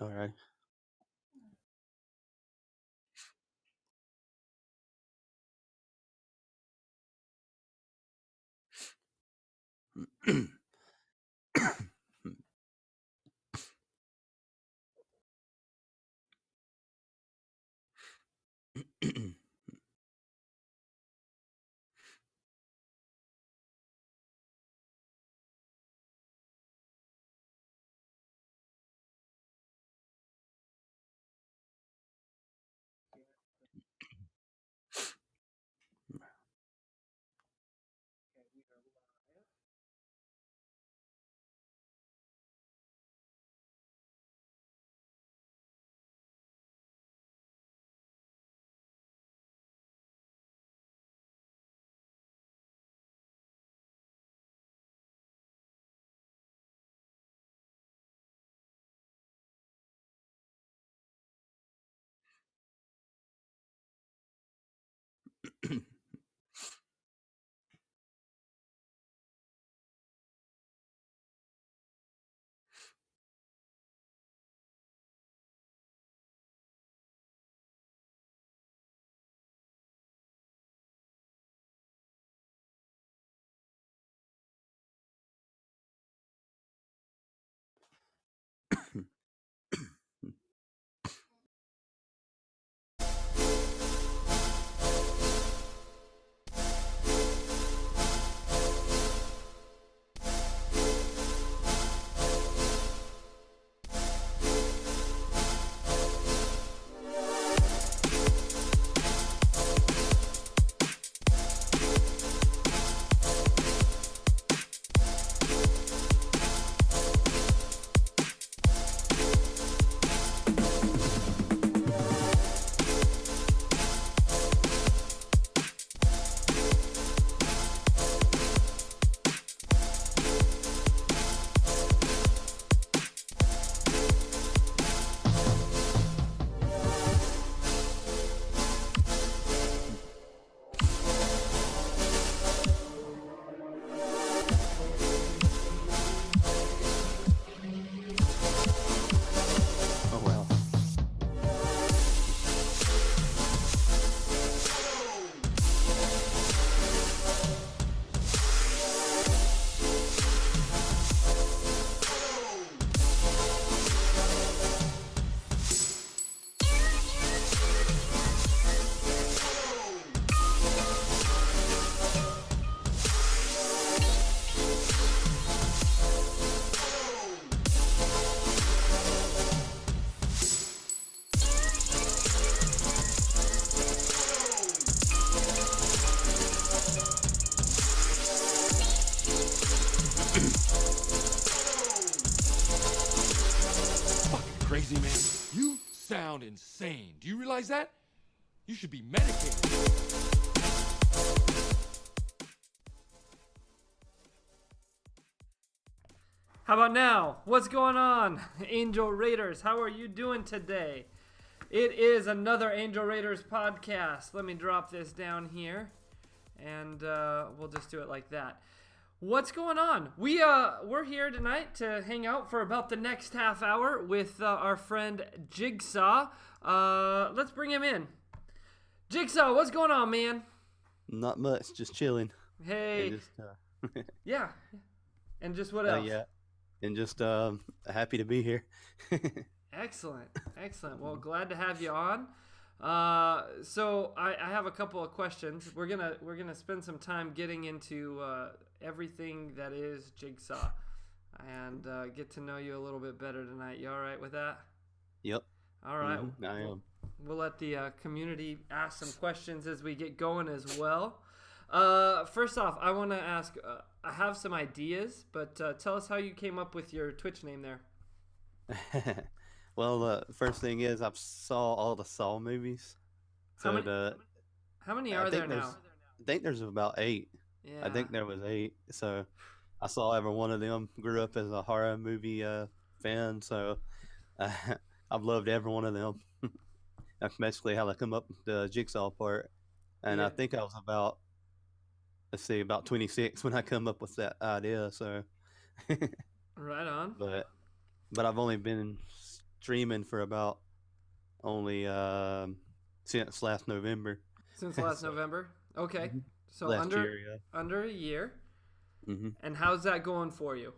All right. Oh well. Fucking crazy, man. You sound insane. Do you realize that? You should be medicated. How about now? What's going on, Angel Raiders? How are you doing today? It is another Angel Raiders podcast. Let me drop this down here, and we'll just do it like that. What's going on? We're here tonight to hang out for about the next half hour with our friend Jigsaw. Let's bring him in. Jigsaw, what's going on, man? Not much. Just chilling. Hey, And just yeah, and just what else? yeah. And just happy to be here. Excellent, excellent. Well, glad to have you on. So I have a couple of questions. We're gonna spend some time getting into everything that is Jigsaw, and get to know you a little bit better tonight. You all right with that? Yep. All right. I am. We'll let the community ask some questions as we get going as well. First off, I want to ask. I have some ideas, but tell us how you came up with your Twitch name there. Well, first thing is I saw all the Saw movies. How So many? How many I are there think there's now? about 8. I Yeah. think there was 8. So I saw every one of them. Grew up as a horror movie fan, so uh, I've loved every one of them. That's basically how I come up with the Jigsaw part. And Yeah. I think I was about, let's see, about 26 when I come up with that idea. So, Right on. but but I've only been streaming for about only since last November. Since last So November. Okay. Mhm. So Last year, yeah. under a year. Hmm. And how's that going for you?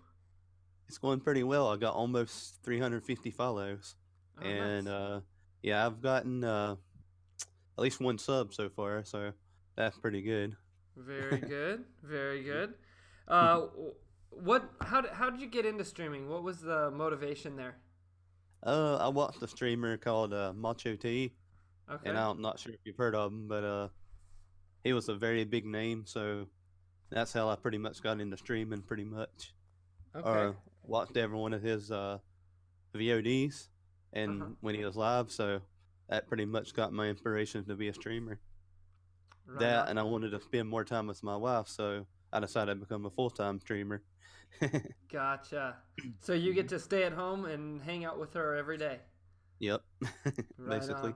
It's going pretty well. I got almost 350 follows, Oh, nice. and yeah, I've gotten at least one sub so far, so that's pretty good. Very good. Very good. Uh, what? How did you get into streaming? What was the motivation there? I watched a streamer called Macho T, and Okay. I'm not sure if you've heard of him, but he was a very big name, so that's how I pretty much got into streaming, pretty much. Okay. Or watched every one of his VODs, Uh huh. and when he was live, so that pretty much got my inspiration to be a streamer. Right That, on. and I wanted to spend more time with my wife, so I decided to become a full-time streamer. Gotcha. So you get Mhm. to stay at home and hang out with her every day. Yep, Right on. basically.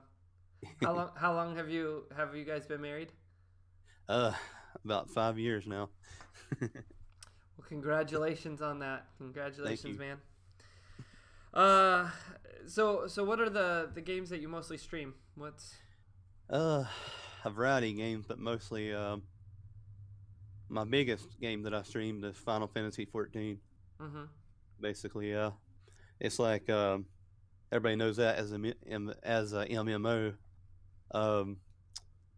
How long have you guys been married? uh, about 5 years now. Well, congratulations on that. Thank Congratulations, you. man. Uh, so what are the games that you mostly stream? What's Uh, a variety of games, but mostly my biggest game that I streamed is Final Fantasy 14. mm-hmm. Basically, yeah, it's like everybody knows that as a MMO. Um,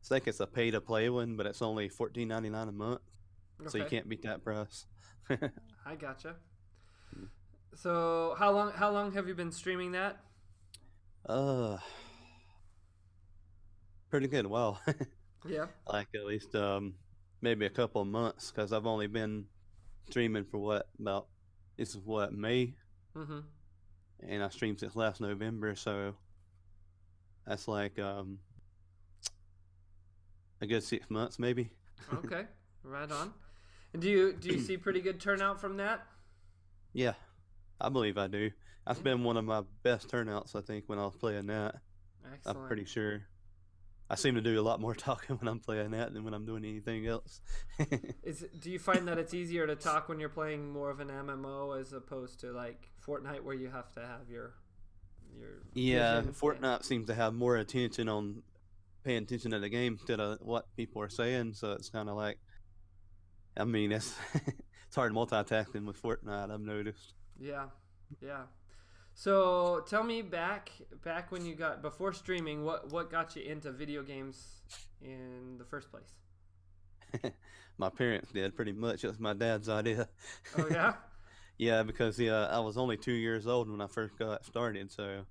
I think it's a pay to play one, but it's only 14.99 a month, so you Okay, can't beat that price. I gotcha. So how long have you been streaming that? uh, pretty good. Well, Yeah. like at least maybe a couple of months, because I've only been streaming for what about this is what May, Mm-hmm. and I streamed since last November, so that's like a good 6 months maybe. Okay, right on. And do you see pretty good turnout from that? Yeah, I believe I do. That's Yeah. been one of my best turnouts, I think, when I was playing that. I'm Excellent. pretty sure. I seem to do a lot more talking when I'm playing that than when I'm doing anything else. Do you find that it's easier to talk when you're playing more of an MMO as opposed to like Fortnite where you have to have your Yeah, vision? Yeah. Fortnite seems to have more attention on paying attention to the game instead of what people are saying, so it's kind of like, I mean, it's it's hard multitasking with Fortnite, I've noticed. Yeah. Yeah. So tell me back when you got before streaming, what got you into video games in the first place? My parents did pretty much. It was my dad's idea. Oh yeah. Yeah, because I was only 2 years old when I first got started, so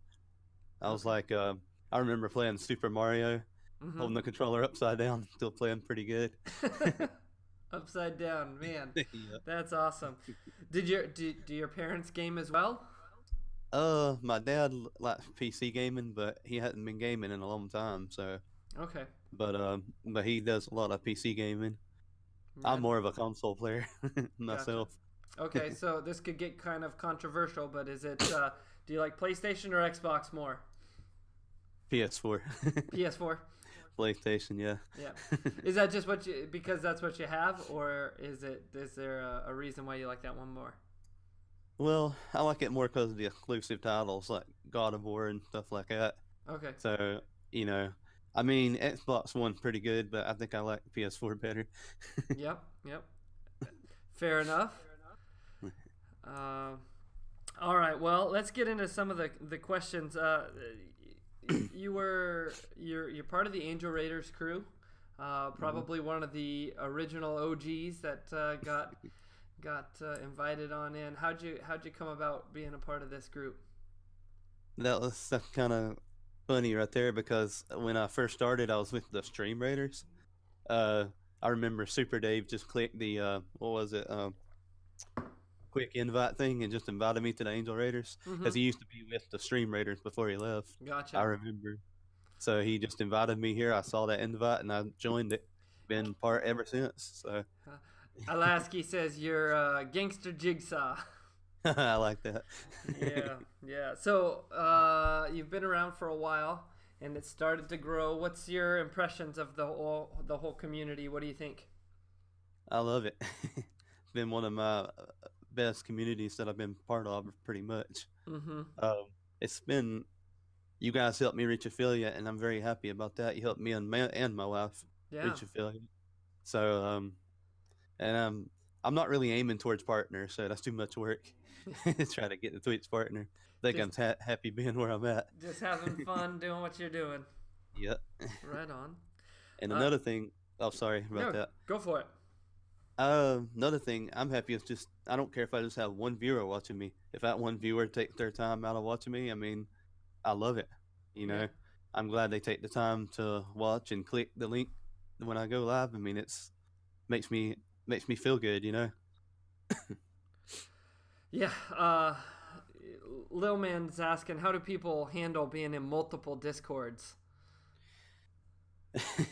I was Okay. like, I remember playing Super Mario, Mm-hmm. holding the controller upside down, still playing pretty good. Upside down, man. Yeah. That's awesome. Do your parents game as well? My dad likes PC gaming, but he hadn't been gaming in a long time, so Okay. but he does a lot of PC gaming. I'm Right. more of a console player Gotcha. myself. Okay, so this could get kind of controversial, but is it do you like PlayStation or Xbox more? PS4, PS4. PlayStation, yeah. Yeah. Is that just because that's what you have, or is there a reason why you like that one more? Well, I like it more because of the exclusive titles like God of War and stuff like that. Okay. So, you know, I mean, Xbox One's pretty good, but I think I like PS4 better. Yep. Yep. Fair enough. Uh, all right. Well, let's get into some of the questions. You're part of the Angel Raiders crew. Mhm. Probably one of the original OGs that got invited on in. How'd you come about being a part of this group? That's kind of funny right there because when I first started, I was with the Stream Raiders. Uh, I remember Super Dave just clicked the what was it? Quick invite thing and just invited me to the Angel Raiders because Mm-hmm. he used to be with the Stream Raiders before he left. I Gotcha. remember. So he just invited me here. I saw that invite and I joined it. Been part ever since. So Uh, Alasky says you're gangster Jigsaw. I like that. Yeah, yeah. So you've been around for a while, and it started to grow. What's your impressions of the whole community? What do you think? I love it. It's been one of my best communities that I've been part of, pretty much. Mm-hmm. Um, it's been you guys helped me reach affiliate, and I'm very happy about that. You helped me and my wife Yeah. reach affiliate. So and I'm not really aiming towards partner, so that's too much work. Try to get the Twitch partner. I think Just I'm happy being where I'm at. just having fun doing what you're doing. Yep. Right on. And Uh, another thing, oh sorry about no, that. go for it. Another thing, I'm happy is just I don't care if I just have one viewer watching me. If that one viewer takes their time out of watching me, I mean, I love it. You Yeah. know, I'm glad they take the time to watch and click the link when I go live. I mean, it's makes me makes me feel good. You know. Yeah. Lil Man's asking, how do people handle being in multiple discords?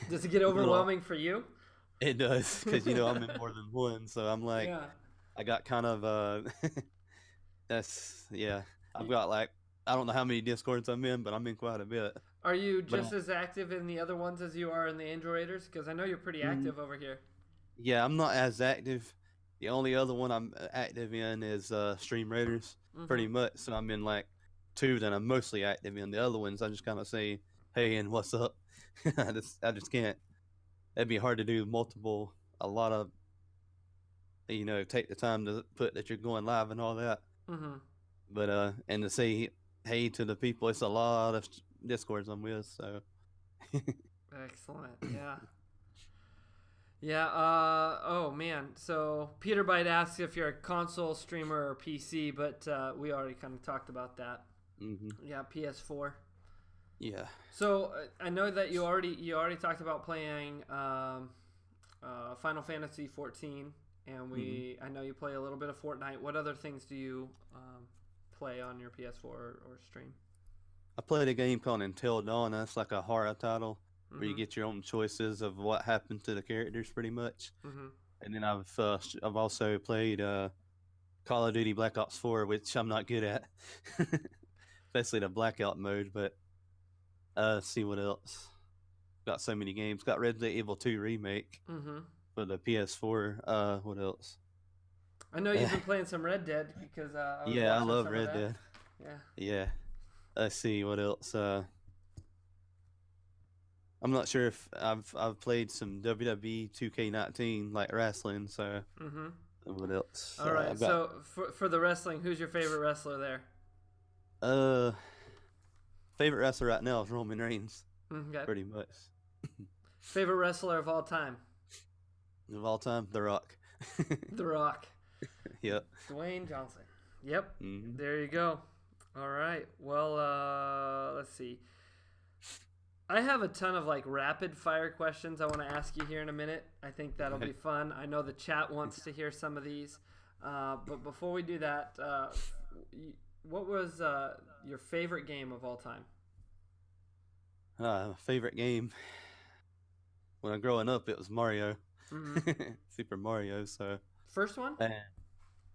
Does it get Little, overwhelming for you? it does because you know I'm in more than one, so I'm like Yeah. I got kind of that's yeah. I've got like I don't know how many discords I'm in, but I'm in quite a bit. Are you But just as active in the other ones as you are in the Angel Raiders? Because I know you're pretty mm, active over here. yeah, I'm not as active. The only other one I'm active in is Stream Raiders, Mm-hmm. pretty much. So I'm in like two that I'm mostly active in. The other ones I just kind of say, "Hey, and what's up?" I just can't. It'd be hard to do multiple. A lot of take the time to put that you're going live and all that. Mm-hmm. But and to say hey to the people, it's a lot of discords I'm with. So Excellent. Yeah. Yeah. Oh man. So Peter Byte asks if you're a console streamer or PC, but we already kind of talked about that. hmm Yeah, PS4. yeah. So I know that you already talked about playing Final Fantasy 14, and hmm I know you play a little bit of Fortnite. What other things do you play on your PS4 or stream? I played a game called Until Dawn. That's like a horror title where you Mm-hmm. get your own choices of what happened to the characters, pretty much. Mm-hmm. And then I've also played Call of Duty Black Ops 4, which I'm not good at, especially the blackout mode. But let's see what else. Got so many games. Got Resident Evil 2 remake Mm-hmm. for the PS4. What else? I know you've been playing some Red Dead because I was Yeah, I watching love some of Red that. Dead. Yeah. Yeah. Let's see what else. I'm not sure if I've played some WWE 2K19 like wrestling. So Mm-hmm. what else? All right. I've got So for the wrestling, who's your favorite wrestler there? uh favorite wrestler right now is Roman Reigns, Okay. pretty much Favorite wrestler of all time? of all time. The Rock. The Rock. Yep. Dwayne Johnson. Yep. hmm There you go. All right. Well, let's see. I have a ton of like rapid fire questions I want to ask you here in a minute. I think that'll be fun. I know the chat wants to hear some of these. But before we do that, what was your favorite game of all time? Favorite game when I was growing up, it was Mario, Hmm. Super Mario. So First one? uh,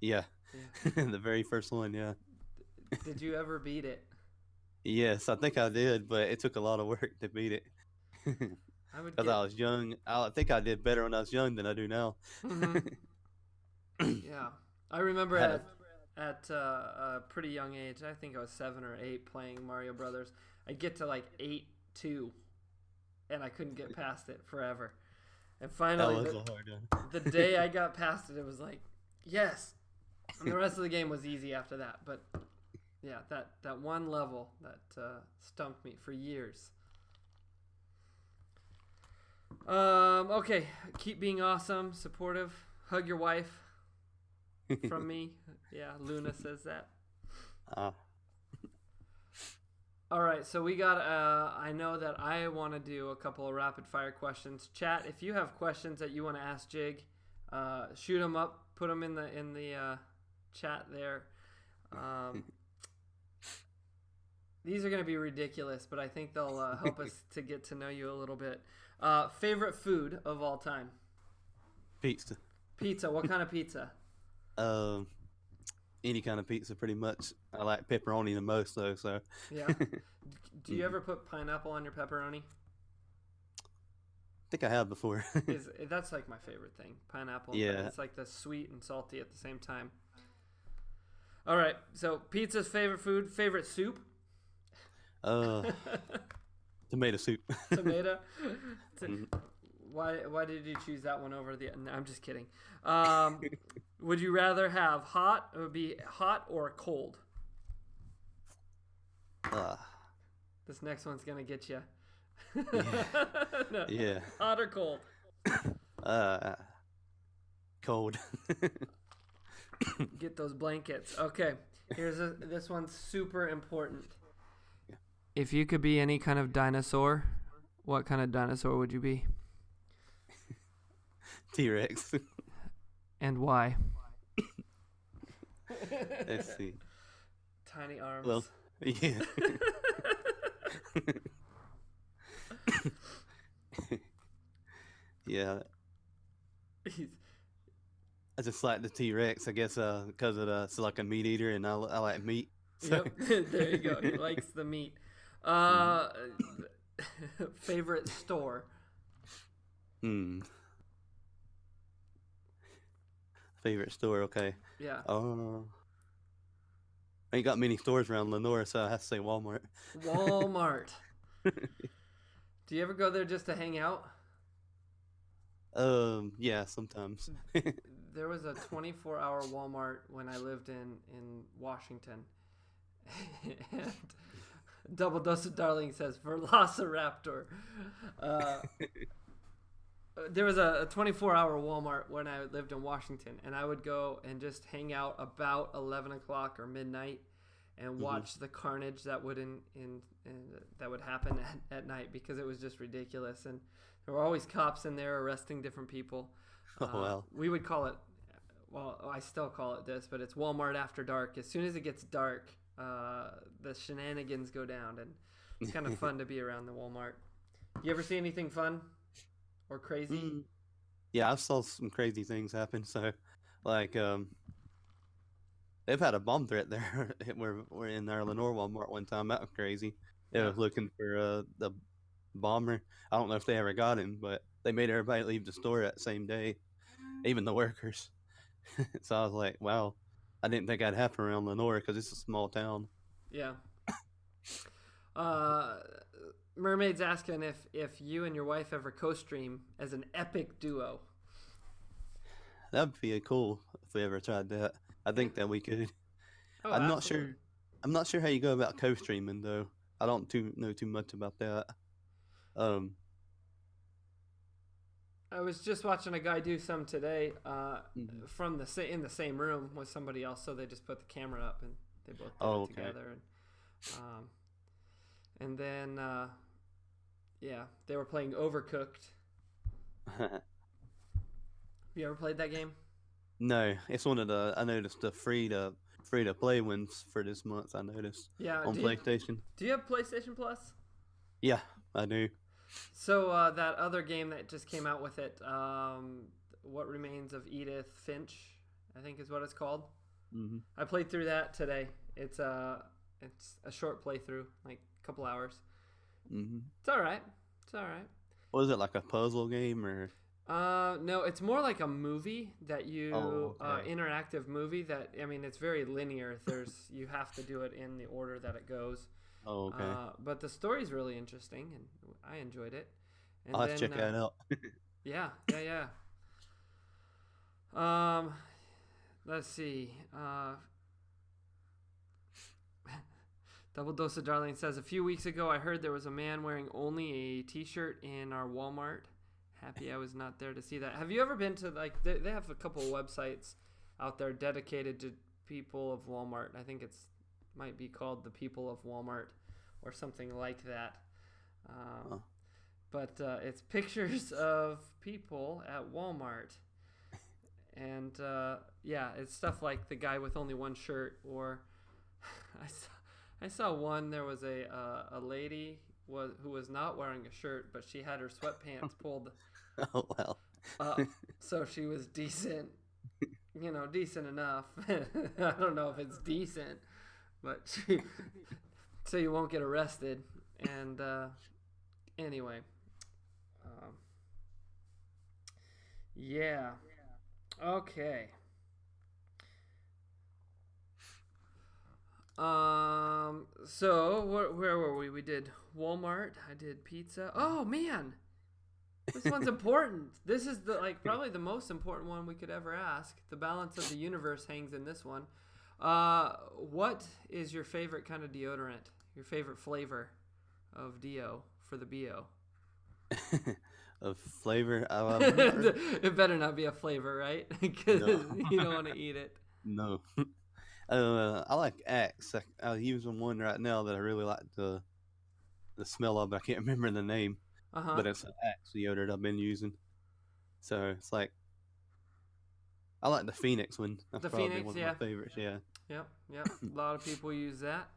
yeah, Yeah. the very first one. Yeah. Did you ever beat it? Yes, I think I did, but it took a lot of work to beat it. I would Because get. I was young. I think I did better when I was young than I do now. Hmm. Yeah, I remember Had a- at a pretty young age. I think I was 7 or 8 playing Mario Brothers. I'd get to like 8-2, and I couldn't get past it forever. And that finally, was a hard one. the day I got past it, it was like, yes. And the rest of the game was easy after that. But yeah, that one level that stumped me for years. Okay, keep being awesome, supportive. Hug your wife from me. Yeah, Luna says that. Uh, All right, so we got. I know that I want to do a couple of rapid fire questions. Chat, if you have questions that you want to ask Jig, shoot them up. Put them in the chat there. These are going to be ridiculous, but I think they'll help us to get to know you a little bit. Favorite food of all time? pizza. Pizza. What kind of pizza? Um, any kind of pizza, pretty much. I like pepperoni the most, though. So Yeah. Do you ever put pineapple on your pepperoni? I think I have before. That's like my favorite thing. Pineapple. Yeah. It's like the sweet and salty at the same time. All right. So pizza's favorite food. Favorite soup? Uh, Tomato soup. Tomato. Mhm. Why did you choose that one over the? No, I'm just kidding. Would you rather have hot? It would be hot or cold. uh, This next one's gonna get you. yeah, No, yeah. hot or cold? Uh, Cold. Get those blankets. Okay, this one's super important. If you could be any kind of dinosaur, what kind of dinosaur would you be? T-Rex. And why? Let's see. Tiny arms. Well, yeah. Yeah, He's- I just like the T-Rex. I guess because it's like a meat eater, and I like meat. So, Yep, there you go. He likes the meat. Favorite store? hmm. Favorite store? Okay. Yeah, Ain't got many stores around Lenore, so I have to say Walmart. Walmart. Do you ever go there just to hang out? Yeah, sometimes. There was a 24-hour Walmart when I lived in Washington. And Double Dose of Darling says Velociraptor. There was a 24-hour Walmart when I lived in Washington, and I would go and just hang out about 11 o'clock or midnight and watch the carnage that would that would happen at night, because it was just ridiculous. And there were always cops in there arresting different people. Oh, wow. We would call it, well, I still call it this, but it's Walmart After Dark. As soon as it gets dark, the shenanigans go down, and it's kind of fun to be around the Walmart. You ever see anything fun or crazy? Mm. Yeah, I've saw some crazy things happen. So, like, they've had a bomb threat there. We're in our Lenore Walmart one time. That was crazy. They Yeah. were looking for the bomber. I don't know if they ever got him, but they made everybody leave the store that same day, even the workers. So I was like, wow, I didn't think that'd happen around Lenore because it's a small town. Yeah. Mermaid's asking if you and your wife ever co-stream as an epic duo. That'd be cool if we ever tried that. I think that we could. Oh, I'm not absolutely. sure. I'm not sure how you go about co-streaming though. I don't know too much about that. Um, I was just watching a guy do some today mhm. from in the same room with somebody else. So they just put the camera up and they both did Oh, it okay. together. And then, yeah, they were playing Overcooked. Have you ever played that game? No, it's one of the I noticed the free to play ones for this month. I noticed Yeah. on PlayStation. Do you have PlayStation Plus? Yeah, I do. So that other game that just came out with it, What Remains of Edith Finch, I think is what it's called. Hmm. I played through that today. It's a short playthrough, like a couple hours. Hmm. It's all right. It's all right. Was it like a puzzle game or? No, it's more like a movie that you Oh, okay. interactive movie that, I mean, it's very linear. You have to do it in the order that it goes. Oh, okay. But the story's really interesting, and I enjoyed it. And I'll have to check that out. Yeah. Let's see. Double Dose of Darling says, a few weeks ago I heard there was a man wearing only a t-shirt in our Walmart. Happy I was not there to see that. Have you ever been to, like, they have a couple of websites out there dedicated to people of Walmart. I think might be called the People of Walmart or something like that. Oh. But it's pictures of people at Walmart. And yeah, it's stuff like the guy with only one shirt, or I saw one. There was a lady who was not wearing a shirt, but she had her sweatpants pulled Oh, well. up, so she was decent. Decent enough. I don't know if it's decent, but so you won't get arrested. And anyway, yeah. Okay. So where were we? We did Walmart. I did pizza. Oh man, this one's important. This is probably the most important one we could ever ask. The balance of the universe hangs in this one. What is your favorite kind of deodorant? Your favorite flavor of deo for the BO? Of flavor, I'm not really, It better not be a flavor, right? Because no, you don't want to eat it. no. I like Axe. I'm using one right now that I really like the smell of, but I can't remember the name. Uh huh. But it's an Axe deodorant I've been using. So it's like I like the Phoenix one. That's The probably Phoenix, one of yeah. my favorites. Yeah. Yep. Yep. A lot of people use that.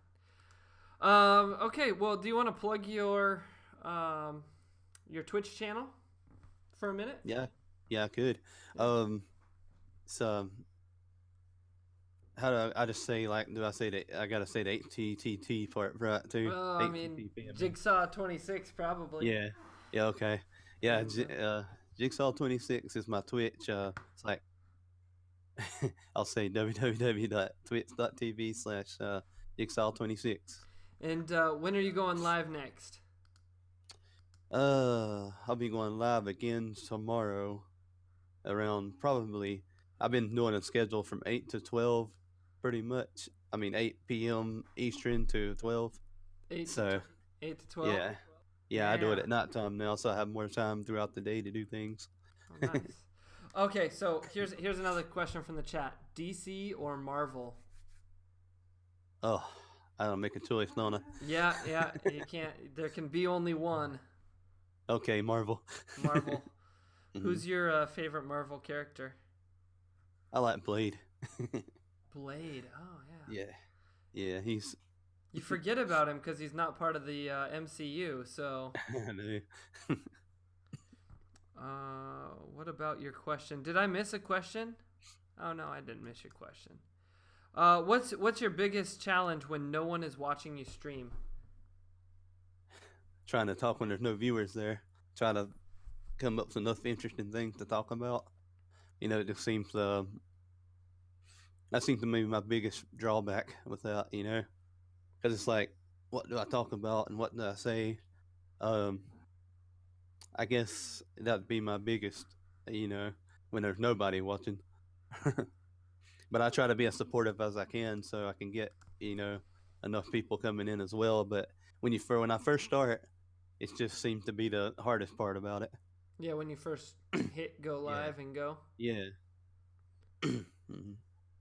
Okay. Well, do you want to plug your Twitch channel for a minute? Yeah. Yeah, I could. Yeah. So how do I just say like? Do I say that I gotta say the HTTT part right too? Well, I mean, HTTP. I mean. Jigsaw 26 probably. Yeah. Yeah. Okay. Yeah. And, Jigsaw 26 is my Twitch. It's like I'll say www.twitch.tv/Jigsaw 26. and when are you going live next? I'll be going live again tomorrow around probably. I've been doing a schedule from 8 to 12 pretty much. I mean 8 p.m. Eastern to 12. 8 to So 8 to 12. yeah. Yeah, I do it Yeah. at nighttime now, so I have more time throughout the day to do things. Oh, nice. Okay, so here's another question from the chat. DC or Marvel? Oh, I don't make a choice, don't I? Yeah, yeah, you can't. There can be only one. Okay, Marvel. Marvel. Mhm. Who's your favorite Marvel character? I like Blade. Blade. Oh yeah. Yeah. Yeah, he's. You forget about him because he's not part of the MCU. So, I know. what about your question? Did I miss a question? Oh no, I didn't miss your question. What's your biggest challenge when no one is watching you stream? Trying to talk when there's no viewers there. Try to come up with enough interesting things to talk about. It just seems that seems to be my biggest drawback with that. Because it's like, what do I talk about and what do I say? I guess that'd be my biggest, when there's nobody watching. But I try to be as supportive as I can so I can get, enough people coming in as well. But when I first start, it just seems to be the hardest part about it. Yeah, when you first hit go Yeah. live and go. Yeah. Mhm.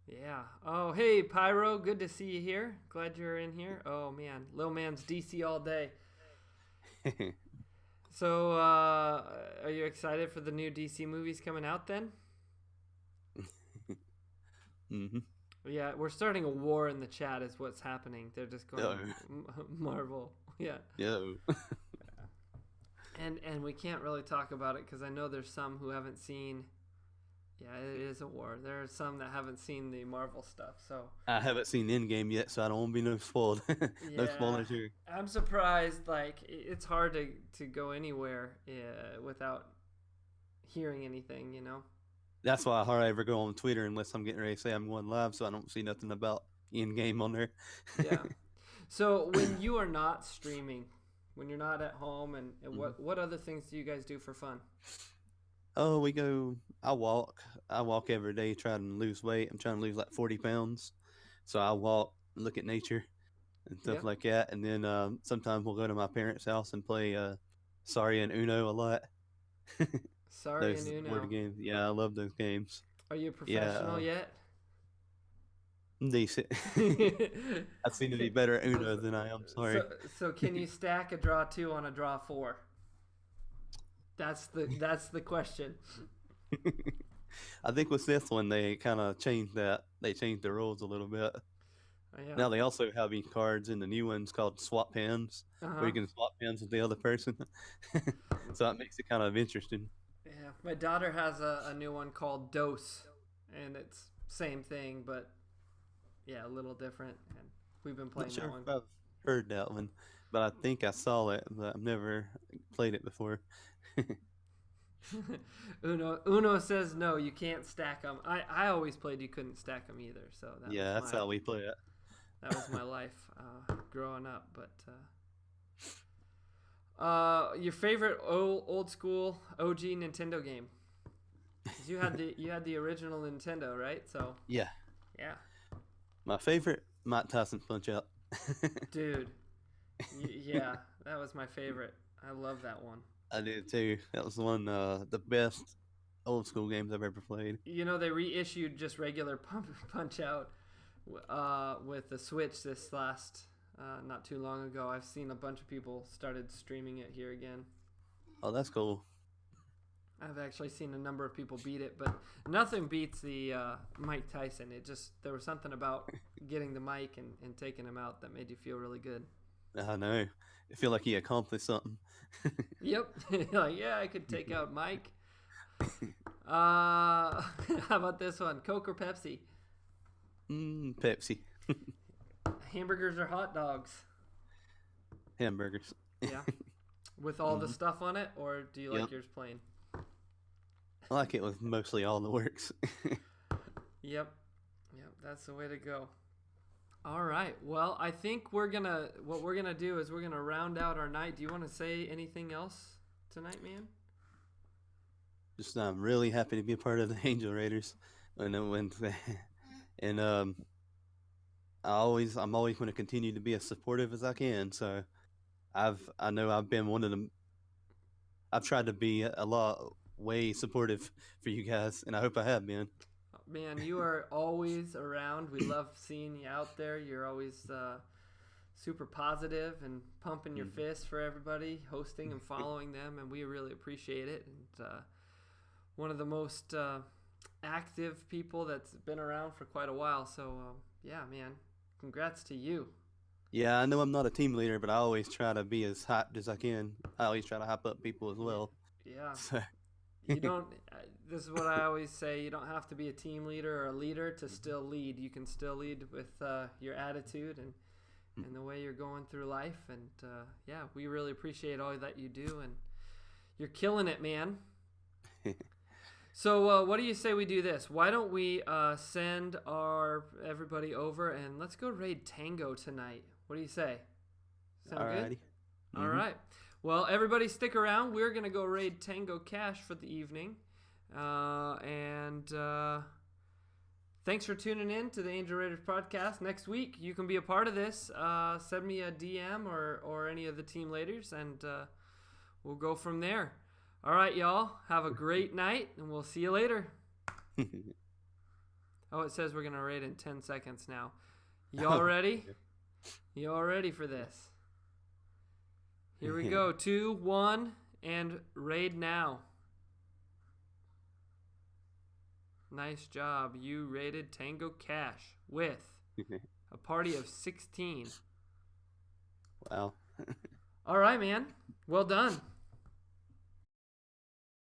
Yeah. Oh, hey, Pyro. Good to see you here. Glad you're in here. Oh, man. Lil Man's DC all day. So, are you excited for the new DC movies coming out then? Mhm. Yeah, we're starting a war in the chat is what's happening. They're just going Marvel. Yeah. Yo. And we can't really talk about it because I know there's some who haven't seen. Yeah, it is a war. There are some that haven't seen the Marvel stuff. So I haven't seen Endgame yet, so I don't want to be no spoiled. No Yeah. spoilers here. I'm surprised. Like it's hard to go anywhere without hearing anything. That's why I hardly ever go on Twitter unless I'm getting ready to say I'm going live, so I don't see nothing about Endgame on there. Yeah. So when you are not streaming, when you're not at home, and what other things do you guys do for fun? Oh, I walk. I walk every day trying to lose weight. I'm trying to lose like 40 pounds. So I walk, look at nature and stuff Yep. like that. And then sometimes we'll go to my parents' house and play Sorry and Uno a lot. Sorry Those and word Uno. games. Yeah, I love those games. Are you a professional yet? Decent. I seem to be better at Uno than I am. Sorry. So can you stack a draw 2 on a draw 4? That's the question. I think with this one they kind of changed that. They changed the rules a little bit. Oh, yeah. Now they also have these cards in the new ones called swap hands, where you can swap hands with the other person. So that makes it kind of interesting. Yeah, my daughter has a new one called Dose, and it's same thing, but yeah, a little different. And we've been playing Not sure that one. if I've heard that one, but I think I saw it, but I've never played it before. Uno says no, you can't stack them. I always played you couldn't stack them either, so Yeah, that's how we play it. that was my life. growing up. But your favorite old school OG Nintendo game? 'Cause you had the original Nintendo, right? So Yeah. yeah, My favorite, Mike Tyson Punch Out. dude. Yeah, that was my favorite. I love that one. I did too. That was one the best old school games I've ever played. You know, they reissued just regular Punch Out with the Switch this last not too long ago. I've seen a bunch of people started streaming it here again. Oh, that's cool. I've actually seen a number of people beat it, but nothing beats the Mike Tyson. There was something about getting the mic and taking him out that made you feel really good. I know. I feel like he accomplished something. Yep. Like, yeah, I could take out Mike. How about this one? Coke or Pepsi? Pepsi. Hamburgers or hot dogs? Hamburgers. Yeah. With all the stuff on it, or do you like Yep. yours plain? I like it with mostly all the works. Yep. Yep, that's the way to go. All right. Well, I think what we're gonna do is we're gonna round out our night. Do you want to say anything else tonight, man? Just I'm really happy to be a part of the Angel Raiders, and I'm always going to continue to be as supportive as I can. So I know I've been one of them. I've tried to be a lot way supportive for you guys, and I hope I have been. Man, you are always around. We love seeing you out there. You're always super positive and pumping your fist for everybody, hosting and following them, and we really appreciate it. And one of the most active people that's been around for quite a while. So, yeah, man, congrats to you. Yeah, I know I'm not a team leader, but I always try to be as hyped as I can. I always try to hype up people as well. Yeah. So, You don't, this is what I always say, you don't have to be a team leader or a leader to still lead. You can still lead with your attitude and the way you're going through life. And yeah, we really appreciate all that you do, and you're killing it, man. So what do you say we do this? Why don't we send everybody over and let's go raid Tango tonight? What do you say? Sound alrighty. good? All right. Well, everybody stick around. We're going to go raid Tango Cash for the evening. And thanks for tuning in to the Angel Raiders podcast. Next week, you can be a part of this. Send me a DM or any of the team leaders, and we'll go from there. All right, y'all. Have a great night, and we'll see you later. Oh, it says we're going to raid in 10 seconds now. Y'all ready? Y'all ready for this? Here we go. 2, 1, and raid now. Nice job. You raided Tango Cash with a party of 16. Wow. All right, man. Well done.